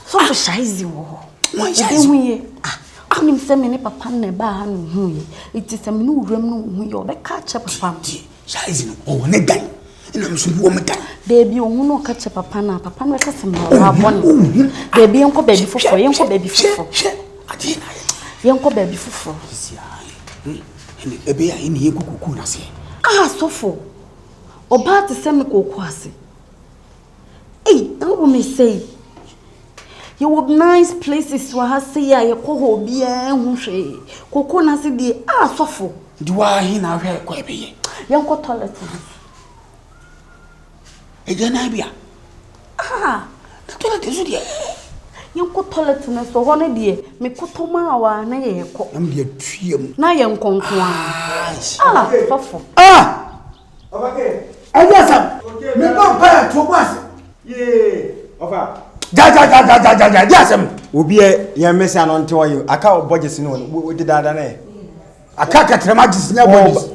So be shaizi wo. Why shaizi? Anim se me ne papa na ba ha no hu ye. Iti se me no wuram no hu ye obeka che papa. Shaizi no o ne dan. Ina me so wo me dan. Baby o hu no ka che papa na ka se me wa bone. Baby enko baby fofo, yenko baby fofo. Adi na ye. Yenko baby fofo. Ene ebe ya ene ye kukuku na se. Sofo. Oba te se me koku ase. What me say? You would nice places where I say ya ko be hu hwe. Koko na se die sofo. Di wa hi na hwe ko ebe ye. Yenko toilet. Eje na bia. The toilet is die. Yenko toilet na so ho na die me kotoma wa na ye ko. Am die tuam. Na ye nkonko sofo. Okay. Eje sam. Me don pa to boss. Yeah. Ofa. Jasem. Obi e ya mesi anonte oyo. Aka budget no wo di dada na e. Aka katrema gis na budget.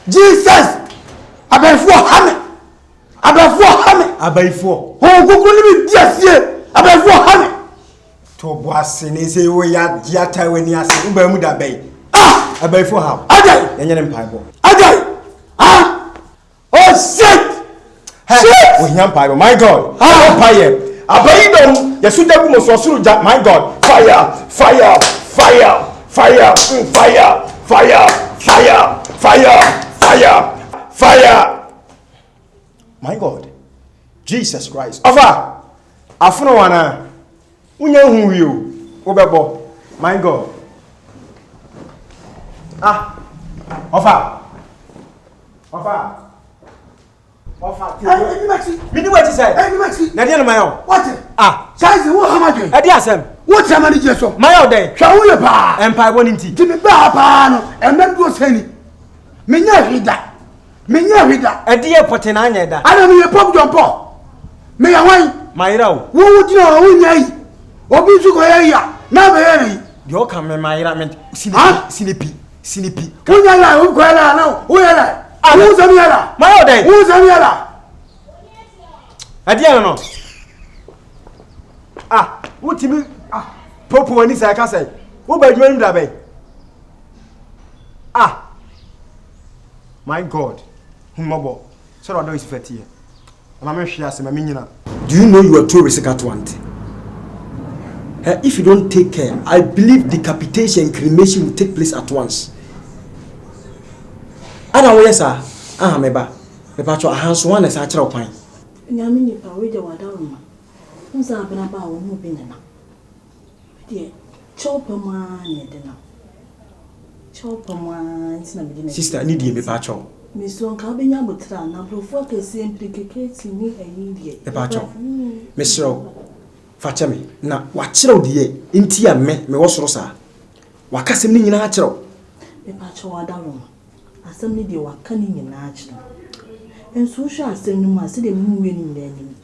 Jesus. Abaifo hame. Abaifo. Ho gugulu bi diasie. Abaifo hame. To boase ne se wo ya diata wani ase. Uba mu da bai. Abaifo ha. Adai. Yenye ne mpaibo. Adai. Oh shit. Shit. Oh mpaibo. My God. Mpaye. Abaidom yesuda ku mo so suru ja. My God. Fire. My God. Jesus Christ. Ofa. Afuno wana. Unya hu wi o. Obebo. My God. Ofa. Mini what you say? Na dia no mayo. What? Size wo hamadu. E dia asem. What am I just so? Mayo dey. Twa wo ye pa. Empire won nti. Ti me ba pa no. E na duo sani. Menya hwida. E dia pote na anya da. Ana me ye pop jumpo. Me ya wan. Mayra o. Wo wudi na wo nya yi. Obi su ko ye ya. Na be ye ni. Yo kan me mayra me sinipi. Wo nya la wo ko la na. Wo ye la. Wo zami la. Mayo dey. Wo zami la. E dia no. Wutimi popo wani sai ka sai. Wo ba dwuma nda bai. My God. Humobo. So do is fati here. Ama me hwe ase ma me nyina. Do you know you are too risky at one? If you don't take care, I believe decapitation and cremation will take place at once. Ana wo yesa, meba cho ahanso wan na sa kire okwan. Nyame ni pa we de wadaroma. Unsa abena ba wo mu binana. Die chopama ne de na. Chopama ntina me de na. Sister, need you meba cho. Me so nka benya botra na brofo akese implicate ni ayi die. Meba cho. Me sro facha me na wa kire odie nti ya me wo soro sa. Wa kasem ni nyina kire. Meba cho wadaroma. Asem ni de wa kan ni nyina kire. And social asem say the mu we ni learning.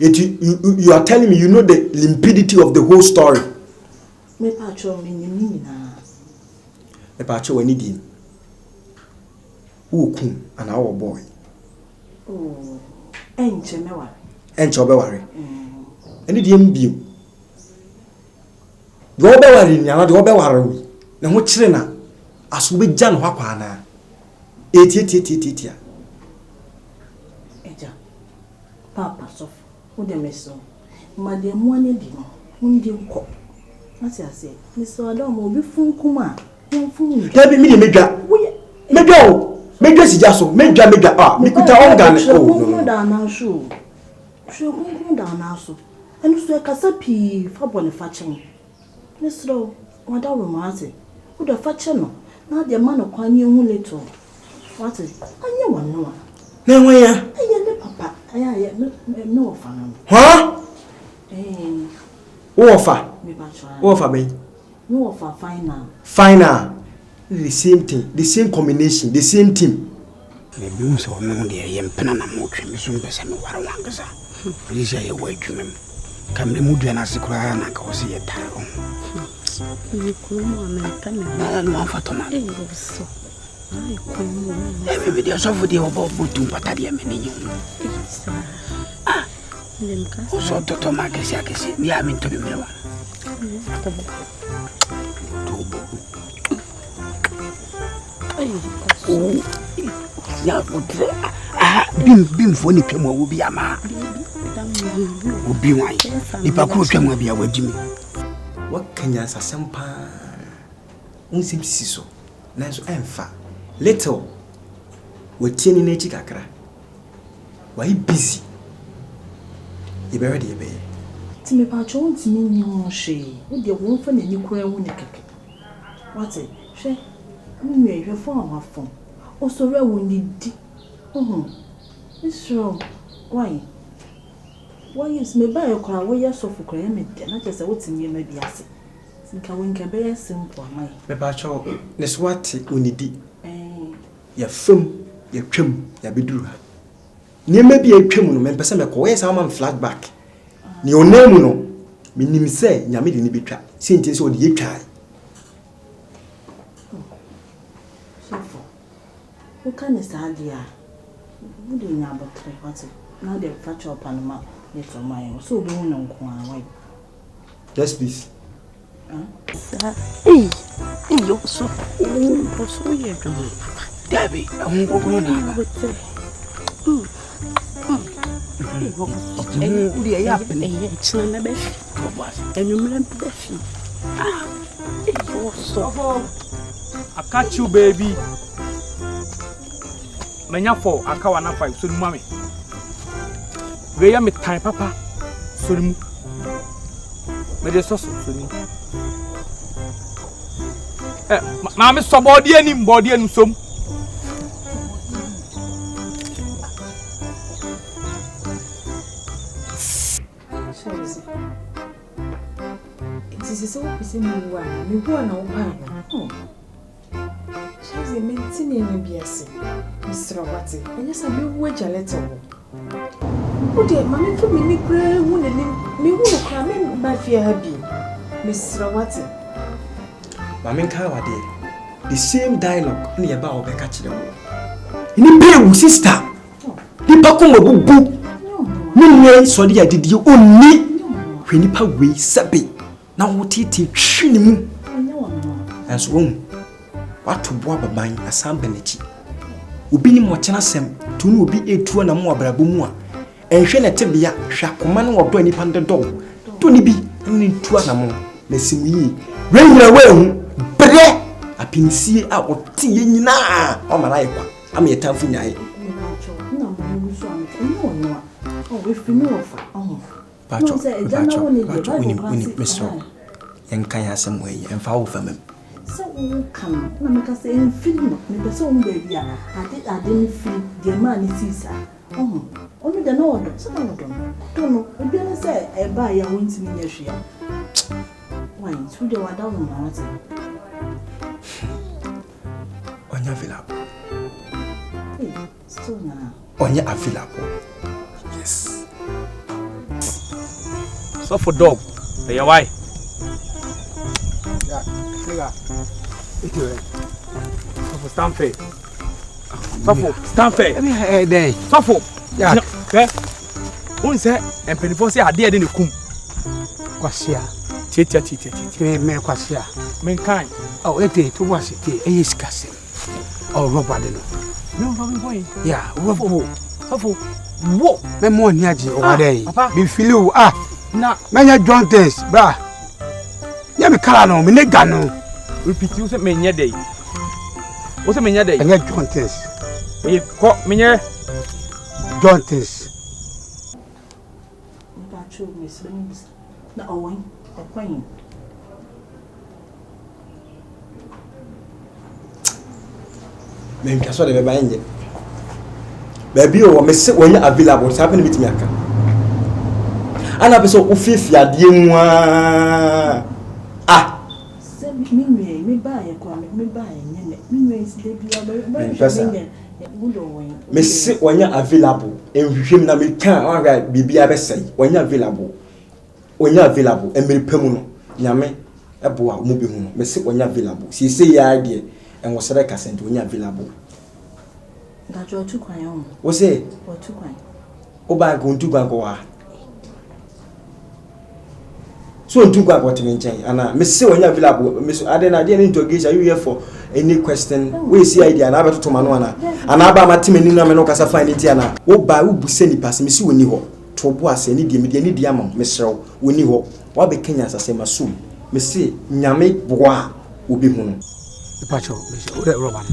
You are telling me you know the limpidity of the whole story. Me patcho me nyini na. Me patcho wani din. Who kun and our boy. Oh. Enche me ware. Enche obe ware. Eni di mbiem. Do obe ware ni ana do obe ware wi. Na ho kire na aso be gya no hakwa na. Eti. Papa sof, who de meso. Madame one di no, undi nko. Nati ase, Mr. Adam obi fun kuma, fun. Debi mi medwa. Medwa si jaso, medwa. Mikuta onga ne. No da na sho. Sho kun da na so. Enu so kasa pi fa bone fa chen. Mr. Wada romance. Who da fa chen no. Na de ma no kwani hu leto. What is? Anya wan no. Na wan ya. Aya ne papa. Aya no offer. Who offer? Who offer me? No offer Final. The same thing, the same combination, the same team. Maybe so no dey yem pena na mo twe me so mpese me ware wankasa. Please ya wa adwumem. Kam le mudua na sekura na ka wo se ye taa ho. Ni ko mo America na no fa to na. So. Maybe there's over the about Batadia many. Also, Toto Magasiakis, we are meant to be one. Bim funny Pemo will be a man. Will be one. If I could come with your Jimmy. What can you answer some pan? Unsim siso. Nanso enfa. Little. We tieni na echi kakra. Why busy? You be ready, you be. Timi pa cho ntimi nyi ho hwe. Wo de wo fa na ni kura hu ne keke. What it? Hwe. Mi hwe fo amafo. O so re wo ni di. It's wrong. Why? Why is me buy a car where you're so for crying? Not just what's in you, maybe I say. Think I won't be simple, my. Me pacho, this what unidi. Your film, your trim, your bidura. Near maybe a trim, no person, a coy, some flat back. Your name, no. Minim say, Yamid in the bitra, since it's all the try. So for who can is the idea? Who do you know about what's it? Now they're fracture upon the map. Little mine, so we won't know why. Yes, please. Hey, you so you Debbie, I won't go on. I catch you, baby. Menyafo akawa na 5 so mami. We ya me time papa so mu. Me de so ni. Ma me so body anim som. It is so busy me wa na wo pa. She's maintaining me biase. Mr. Wati, and yes, I be wedge a letter. Oh, dear, mammy, for me, pray, wounded me, who come in by fear happy. Mr. Wati. Mammy Kawa did the same dialogue near about the catch the wall. In the pay, sister. The Pacumo boo. No, so dear, did you only when you pay we sabi. Now, what it is, shilling as one. What to boab a mine as some benechi. Ubi ni mwachana sem, tunu ubi etuwa na mwa brabumua. Enshene tebia, shakumani wabdo ni pande do. Tuni bi, ni tuwa na mwa. Mesimu yi. Rengra wehu, bre! Apinisiye a otiye nina. Oma na ekwa. Ami etamfu nyaye. Pacho, uni mesro. Yenkanya semwe, enfa ufemem. So come, no make us say in film, me so baby. I didn't feel the man is only the order. So don't know. We don't say I buy a win to me year. Why, through the water on Onya available. Still now. Onya available. Yes. So for dog, they are why. Stand fair. Stand fair. Suffer. Yeah. Okay. Who say? And penny say I did in the kum. Kwasia. Tita. Me kwasia. Mankind. Oh, ete to was it a scarcity. Oh, Robert. No, boy. Yeah, Robert. What? Me more niaji over there. Papa. Me feel you na. Menya John test, bra. Ya me kala no, me nega no. Repeat you say menya day. What say menya day? Menya John test. E ko menya John test. Ba chu me slims. Na owen, e kwan. Me nka so de be ba nje. Baby o me se wonya available so happen meet me aka. Ana be so ofefi ade mu Se me ba ye kwa me ba ye nyene. Me is de bia ba. Me se wonya available enhwehwem na me kan anwa bibia be sei wonya available. Wonya available emere pemu no nyame ebo a mo be hu no me se wonya available. Si se ya de and was like Asante when you available. That you're too quiet. Was it? Or too quiet. Oba going to go. So to go what mean change. And Miss when you available, Miss Aden, I didn't engage. Are you here for any question? We see idea and Abba to Manuana. And Abba Matimina Menocasa find it. Oba who send the pass, Miss Winnie. Toboas any diamond, Miss Row, Winnie Ho, what be Kenyans as a masoon. Missy, Nyame Bois will be home. The patch of Mr. Roman.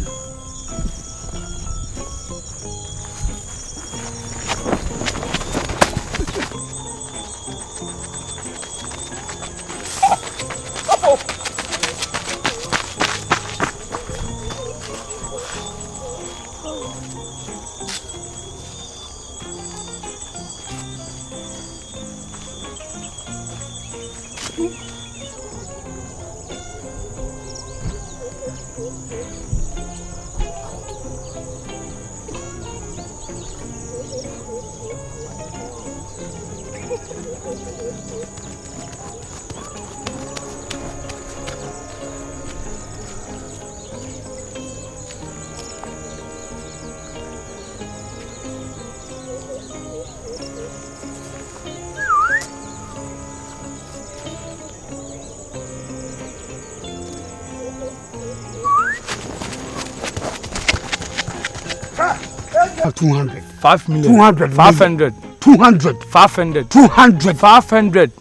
$200. 5 million. 200. 500. 200. 500. 200. 500.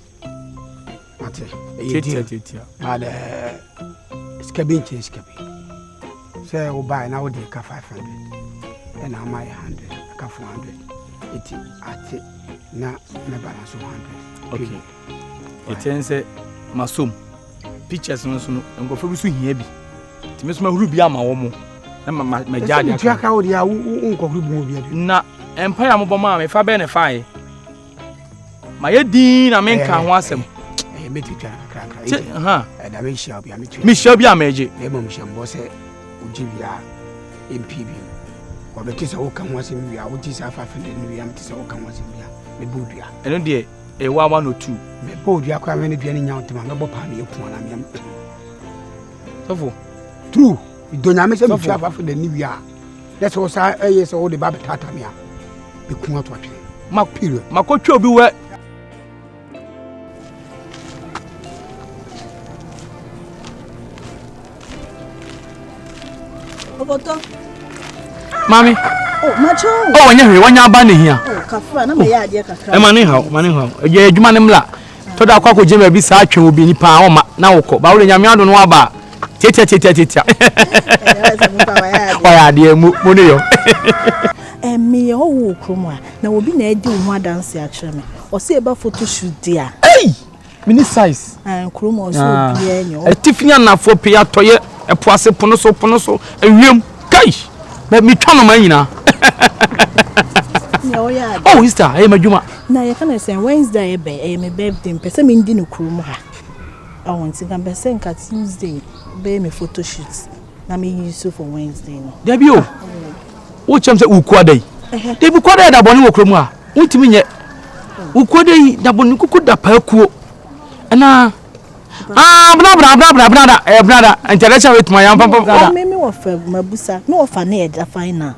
Mate. Titia. But scabbing change scabbing. Say we buy now the 500. And I buy 100. I 400. It at na balance 100. Okay. It ends masum. Pictures no so ngo fa bi so hia bi. Ti me so ma huru bi ama wo mo. Na ma jaade aka. Aka wo dia unko huru bu bi. Na empire mo boma me fa be ne fae. Ma ye din na me nka ho asem. Metitwa kra. Ha. Da me hia bi ametwa. Me hia bi amaje. E mo mhia se ojibia MPB. Wa be tisa wo kan ho asem wi a wo tisa 500 ni wi am tisa wo kan ho asem wi a me bodua. Eno de e wa 102. Me bodua kwa me ne dua ni nya ntema me bo pa me eku na me. Sofo. True. Donya me se me twa 500 ni wi a. That's what I yes all the baba tata me a. Be ku ato atwe. Ma period. Makotwa obi we. Oboto. Mami. Oh, macho. Oh, wanya aba ne hia. Oh, kafra na me ya ade kakra. E mani ha. E adwuma ne mla. To da akwa ko je ma bi sa atwe obi ni pa ma na wokọ. Ba wo nyame ado no aba. Titia. Waya ade mu ne yo. Me ho wo kromwa na obi na edi wo adanse a kire me. O se eba photo shoot dia. Hey! Mini size. Kromwa so bia enyo. Tifinya na fo pe atoye epoase pono so ewiem. Kai! Me twa no man nyina. Ne o ya. Oh, sister, hey madwuma. Na ye kana say Wednesday e be me birthday pese me ndi no kromwa ha. I want to come say nka Tuesday be me photo shoot. Na me use for Wednesday no. Debi o. Wo chem say ukwadai. Debi kwadai da boni wo kromu a. Untimi nye. Ukwadai da boni kuku da pakuo. Na brother. International with my papa. Me wo fa mabusa. Me wo fa na e da fine.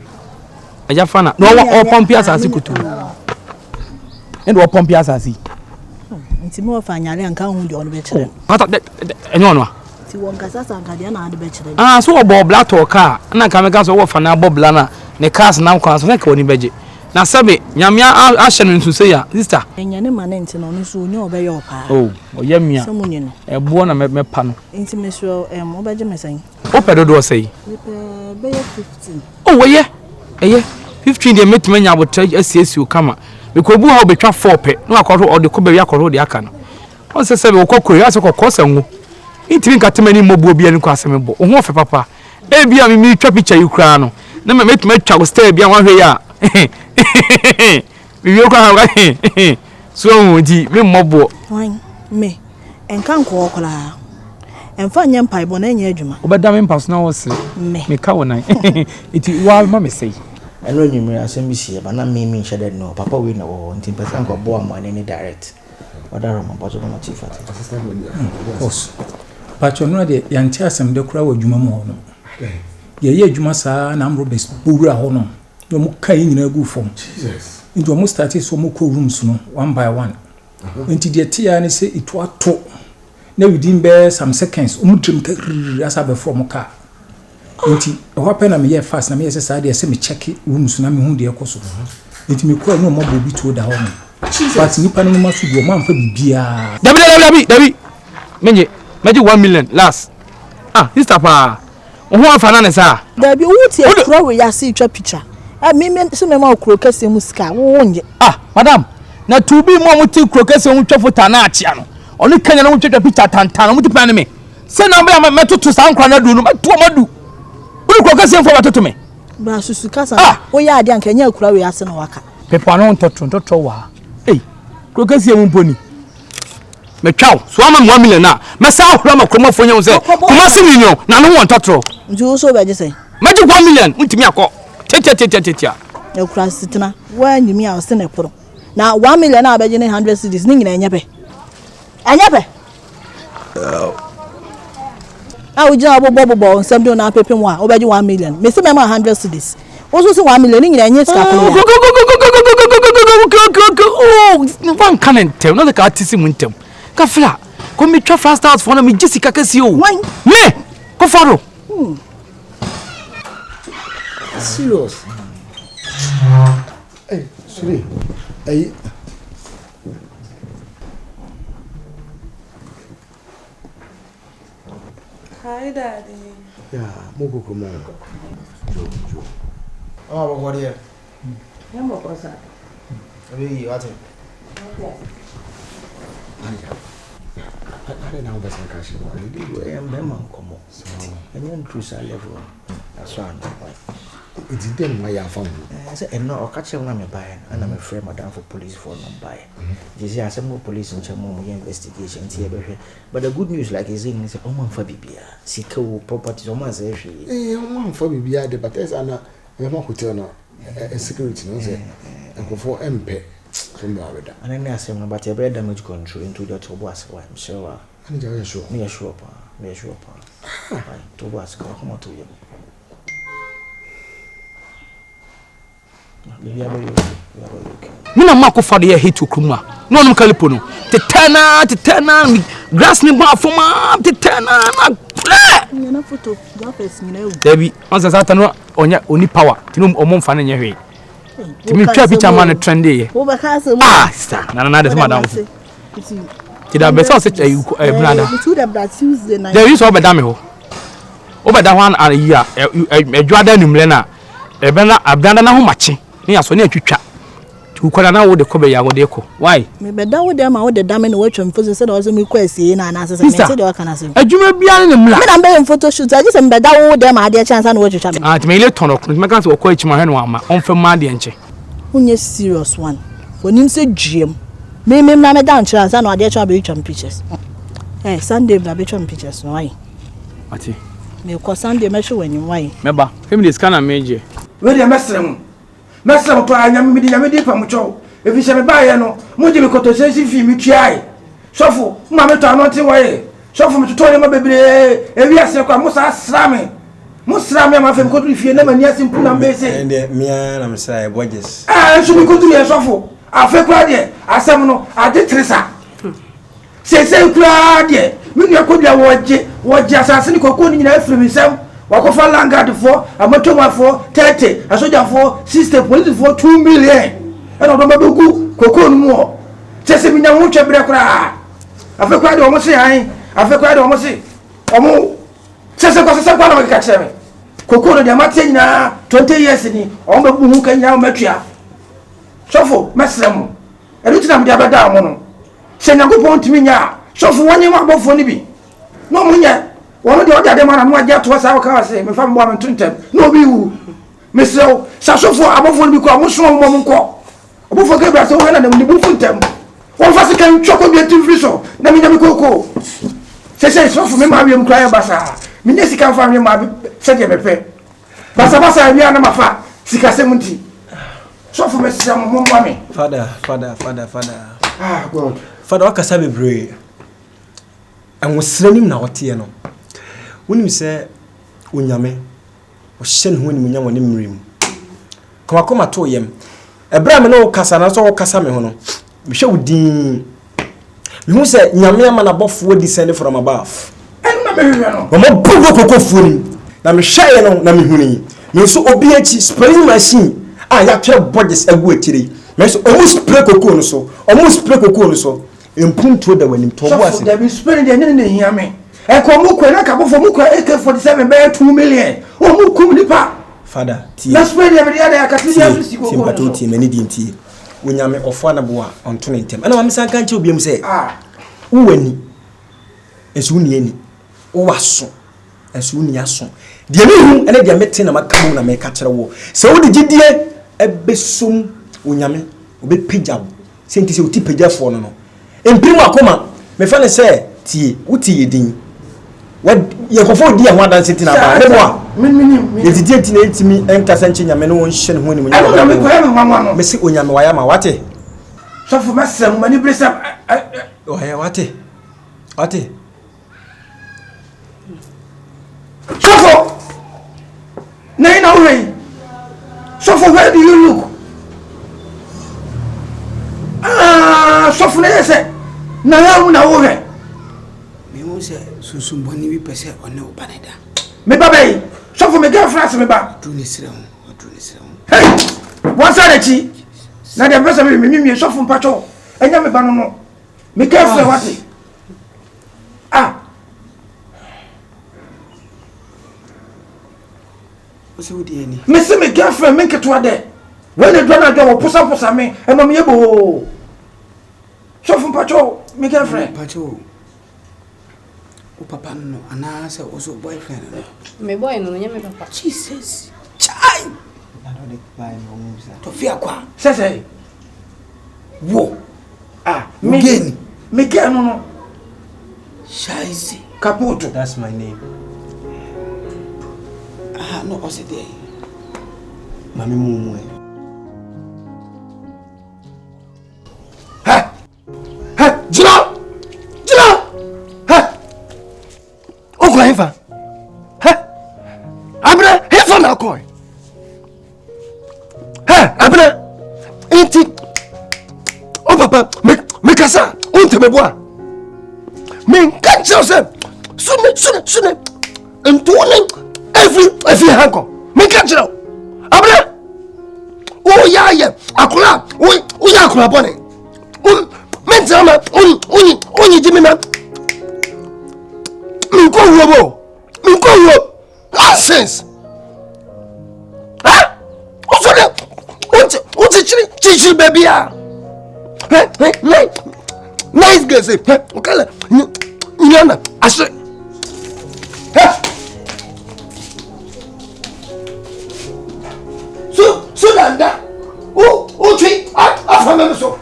Aja fana. No wo pompi asase kutu. And wo pompi asase. Nti me wo fa nyare anka hu de ono be kire. Pata enyo no. Ti won kasa sanka de na ade be kire. So wo bo bla to car. Na ka me ka so wo fa na bo bla na ne cars na kwa so na ka woni beje. Na sabe nyamia ahye no nsuse ya sister. Enya ne mane nti no so onye obeye opa. Oh, oyamia. So munye no. Ebo na me pa no. Nti me so obeje mesan. Opedo do say. Be 15. Oh, we ye 15 de metime nya botra asiesi o kama. Bekobu ha obetwa 4 pe. No akoro o de ko be wi akoro de aka no. On se sebe o kokoro ya se kokosa nwo. Intimi nkatemani mobu obi ani ko aseme bo. O ho fe papa. E bia mi twa picture yukra no. Na me metime twa go stay bia wan hwe ya. Bibi ko ha so wodi me mobo. Wan me enka nko okola. Emfa nya mpai bo na nya adwuma. Obeda me mpas na wo se. Me ka wonan. Iti wa ma me sei. Eno nyimre asem bi sie ba na me nhede no papa we na wo nti pesa nko bo amane ni direct. Odaro ma bojo na chief at. Boss. Pacho no de yanti asem de kura wa adwuma mu no. ye adwuma saa na am Roberts bowura ho no no mo kai nyina gu fom Jesus nti mo start so mo ko rooms no one by one nti de tia ne se itu ato na within be some seconds dream asa be from car nti ho happen na me ye fast na me say saa de se me check rooms na me hu de ekoso nti me ko no mo bobi to da ho no but nipa no ma su go ma mfa bibia Dabi menye meji 1 million last sister pa ho afana ne sa Dabi wuti e kro we ya see twa picture me so me ma okro kase mu sika wo nje madam na to be mo muti kro kase mu twa fota na achia no oni kanya na mu twa picture tantan mu tipa ne me se na me metoto san kra na du no meto madu uni kro kase mfo batoto me ba susu kasa wo ya ade anka nya kura we ya se no waka pepa no ntoto wa kro kase mu mponi me twaw so ama 1 million na me sa ahura makromo fo nyam se kuma se minyo na no won totoro nju so be je se maji 1 million ntimi akọ tetetetetetia e kura sitina wa nyimi a se ne poro na 1 million na abeje ne 100 cedis ni nyina enyepe ujina bobo nsem do na pepe mu a obeje 1 million me se me ma 100 cedis oso se 1 million ni nyina enye ska poro one canentem no the ka tisi mu ntem ka fla ko me twa fast house for na me jisika kasi o me ko faro serious sorry Hi, Daddy. Yeah, Mogo Kumawood. Joe. Oh, what here? I'm not going to Hey, what's it? I don't know what's cash. I am Bema Como. And then cruise our level. That's why It's them why I found I said, no, I'll catch him on my buy, and I'm afraid Madame for police for non buy. You see, I some more police in Chamon investigations here, but the good news, like is in, is a woman for Bibia, Siko properties almost every. One for BBI, but there's an hotel, a security, no, and go for MP from the other. And then I say, but a better damage control into the Tobas, I'm sure. And you're sure. Me a sure, Tobas, come on to you. Mina mako fade ya hitu kuma no no kalipo no tetana grass ni ba foma tetana na na photo graphics nyina ewu Dabi onsa sata no onya oni power tinu omomfa na nya hwe timi twa picture man trend ye wo ba ka se star na de madam ti da be so se brother to the brother Tuesday night there is obeda me ho obeda ho an ya edwada numle na ebena abdanda na ho mache ni aso na atwitwa tukwana na wo de ko be ya wo de ko why me be da wo de ma wo de da me no watcham photo se da wo se me ko asie na na se me se de wa kana se adwuma bia ne mla me na be photo shoot I just me da wo de ma de chance na wo twitwa me ti me ile tono ko me kan se wo ko echi ma hwe no ama on fe ma de enche unye serious one onim se dwiem me na me da nchira sa na de twa be twam pictures Sunday na be twam pictures no why ati me ko Sunday me hwe wani why meba family scanner meje we de mesrem pa nyamedi pa mucho efi se me ba ye no mo je me kotosensi fi mi tuai sofo ma me to anoti waye sofo me tuto ne ma bebre ewi ase kwa mo sra me ma fe ko tu fie na mani asimpu na mbese ende mia na me say budgets so me ko tu ye sofo afe kwa de asem no ade tresa se kwa de mi ne ko bia woje asase ni kokko ni nyina afiri mi sem wakofa langard for amatoma for 30 asoja for 60 police for 2 million and odo mabugu kokko nu mo tese mi nya ho twebere kra afa kwa de omo se han afa kwa de omo se omo tese kwa na makika kire kokko no de amate nyina 20 years ni omo babu hu kan nya o matua sofo mesrem edu tina me de abeda mo no se nyagopon timi nya sofo wonye ma bofo ni bi no mo nya wono de odade mana no agya to sa waka se me fa mbo amentuntem no bi wu mesrew sasofo abofo bi ko amoso mo nko abofo ke bra se wo na na mu funtem won fa se kan choko bi atimfri so na me nyame koko se sofo me ma wi mkra ya basa me ne sika fa me ma se de mepe basa wi na mafa sika se munti sofo mesrew mo mo me father God father wakasa bebre anwosranim na wote no wonim se onyame o hye ho ni munya woni mrem koma to yem ebra me no kasa na so wo kasa me ho no me hwe wudin me hu se nyame ama na bofo descend from above enna me hwe no o mo bugo kokofo ni na me hwe no na me huni me so obi achi spraying machine ya twa budgets agu akire me so o mu spray kokoo no so empunto da wanim to bo ase da bi spray de ne hia me e ko mu ko na ka bofo mu ko AK47 be 2 million o mu kum nipa Father, tea. Let's pray every day. I can see you. Team pato team many dinti. Wonyame ofo na boa onto ne ntem. Ana mamisa kan che obiam se. Uwani. Esu ni ani. Uwaso. Esu ni aso. De me hu ene de mete na makamu na me ka kire wo. Se wo de gidie ebesom wonyame obepagya wo. Se nti se oti pagyafo no no. Empirim akoma me fa ne se tie, wuti yedin. What ye kofo di ho adanse tina ba ne boa ye didie tina etimi enkasa nche nyame no won hye ne ho ni munya me se onyame waya ma wate sofo masem mani blesa waya wate sofo nay na way sofo where do you look sofo na yese na ya na wo he se sunsun boni bi pese one obaneda me ba bay so for me girlfriend me ba du ni sire ho hey what's that chi na dem pese me so for mpacho enya me ba no me girlfriend what o se odi eni me se me girlfriend me keto ade when the do na do posa me e no me yebo so for mpacho me girlfriend mpacho o papa no ana se o so boyfriend no me boy no nya me papa Jesus chai I don't dey buy no moves to fear kwa say wo me get no Shaisi Caputo, that's my name. No o se dey Mami mumu Jira Hefa. Abra, hefa na koi. Abra. Inti. Oh papa, me kasa, unte me boa. Me can't say. Sune. Entone every hanko. Me can't say. Abra. Oh ya. Akula. Oh ya akula bone. Mentama. Uni jimina. Minko nonsense. Also chichi baby nice girl say okala nyana ashe so danda o twi afama so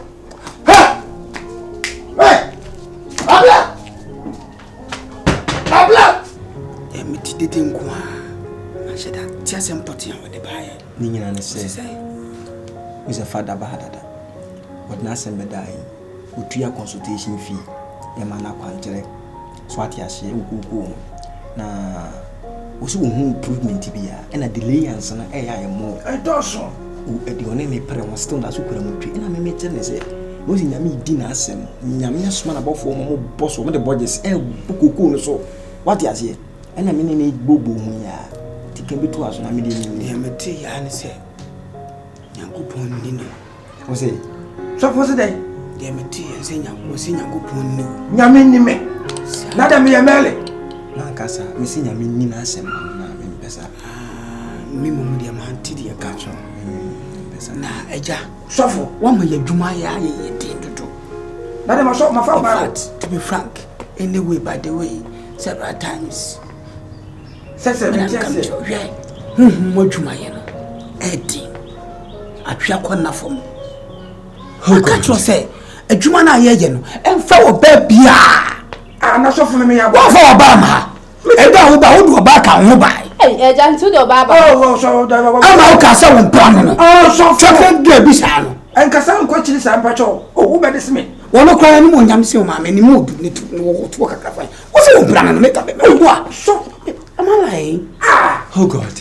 abla dede nkwa asheda tia se mpoti an wede baaye ni nyina ne se is a father bahadada but na se medai utua consultation fee ya mana kwantere so ati ahye ukuku na osi wo hu improvement bia na delay ansa na ya mo doso edi one me pre won still na so kura mutwe na me meche ne se no si nyame di na asem nyame asoma na bofo mo boss mo de budgets ukuku no so wati ahye ana me ne gbogbo hu ya tikan bi to aso na me de ni me te ya ne se Nyankopon ni no o se so for se dey de me te ya se Nyankopon ni nyame ni me na da me ya mele na kasa me se nyame ni na asem na me pesa mi mo de ma anti de ka cho pesa na eja sofo wa ma ya dwuma ya ye tin dodo na dem so ma fa ba to be frank anyway by the way several times Sese me tiase. Mo dwuma ye no. Edi. Atwa konna fom. Ka tro say adwuma na ye no. Emfa wo ba bia. Na so fun me ya bo. Wo fa wo ba ma. Eda wo ba wo do ba ka ho ba. Eja ntu do ba ba. So da ba. Ama wo ka say wo plan no. So fa de bi sa no. Enkasa nko chiri sa mpacho. Wo be dis me. Wono kwa ni mo nyam se o ma me ni mo du ni tu wo kakra fa. Wo se wo plan no me ka be. Wo so am I lying? Oh God.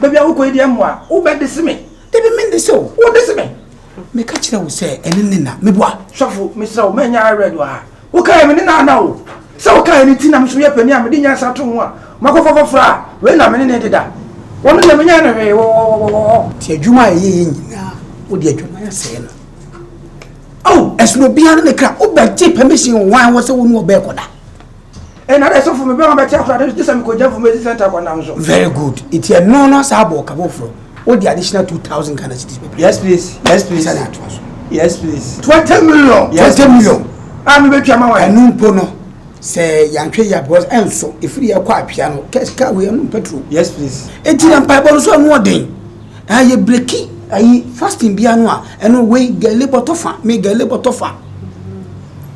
Baby, I will go in the Amwa. Who bet this me? They be mean this so. What this me? Me catch will say, and then me boy. Shuffle, Mr. Omania, I read wa. Who came in now? So can anything I'm sure penny, I'm in your Saturn. Marco for fra, when I'm in that. One of the men, Tia Juma ye, would you Juma say? Oh, as no be on the crap, oh, but take permission, why was a woman back on that? And I saw from a better this I'm going for me center now. Very good. It's a no sabo cabofro. What the additional 2,000 Ghana cedis? Yes, please. Yes, please. Yes, please. 20 million. Yes, 20 million. I'm a bit I know Pono. Say, young ya was and so if we are quite piano, catch car we are no petrol. Yes, please. 18 and pipe so more day. I breaky, I fasting piano, and no way get labor tofa, make a labor tofa.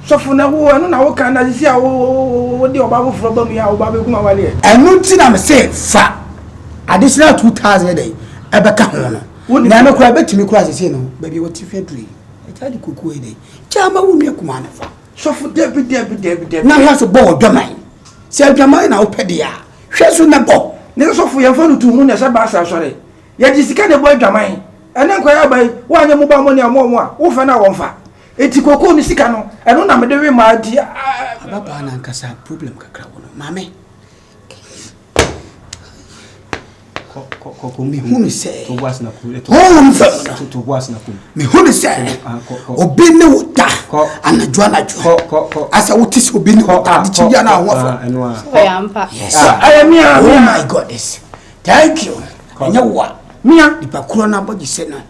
So for now, I don't know can I see how the Obabu from me, how Babu Kumawood. And no thing I'm saying, fat additional 2,000 a day. I back home. Wouldn't I cry back to me cries, you know, baby, what if you dream? I tell you, cook day. Chama will make command for. So for Debbie. Now he has a ball domain. Say, Gamma, now pedia. She's on the ball. Never so for your phone to moon as a bassa, sorry. Yet this kind of boy domain. And then cry by one mobile money or more, over an hour. It's a cocoa, Nisicano. I don't know, very my dear. Papa and Cassa problem, Mammy. Me who say to was na cool. To was na cool. Me who say obi ne wuta anadwo asa wotis obi ne wuta di chibia na wofo yes I am here. Oh my goodness, thank you anya wa Mia di pakuro na body se na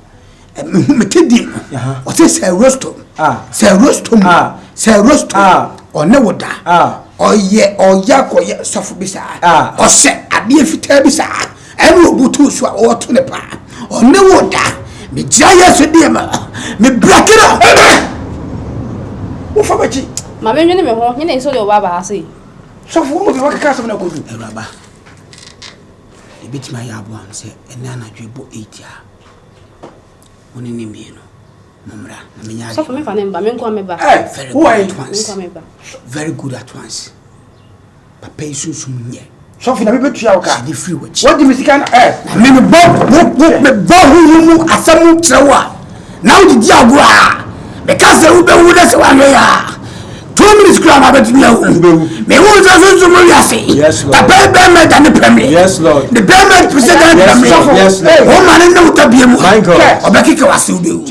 me tedi o say roastum say roastum o ne woda oye oya sofo bisa o se ade fitaa bisa enu obutu so o to ne pa o ne woda me jaya so de ma me brakira wo fa bachi ma me nwene me ho nyene so de oba ba ase so fo mo be wakaka so na kodu eraba e bit ma ya abo am se ena na dwebo 8 a oni ni mi no momra na me nya so for me fa ne ba me nko me ba very good at once papa isu sumnye so fi na me betua wo ka the free watch what the musican me bo hu asamu trewa now the dia go a me ka se ube wu da se wa ya 2 minutes kra ma betu ya wu me wu so mo ya se papa be me da ne premier yes lord the payment president yes lord o ma ne no tabie mu my god obekike wa se ube wu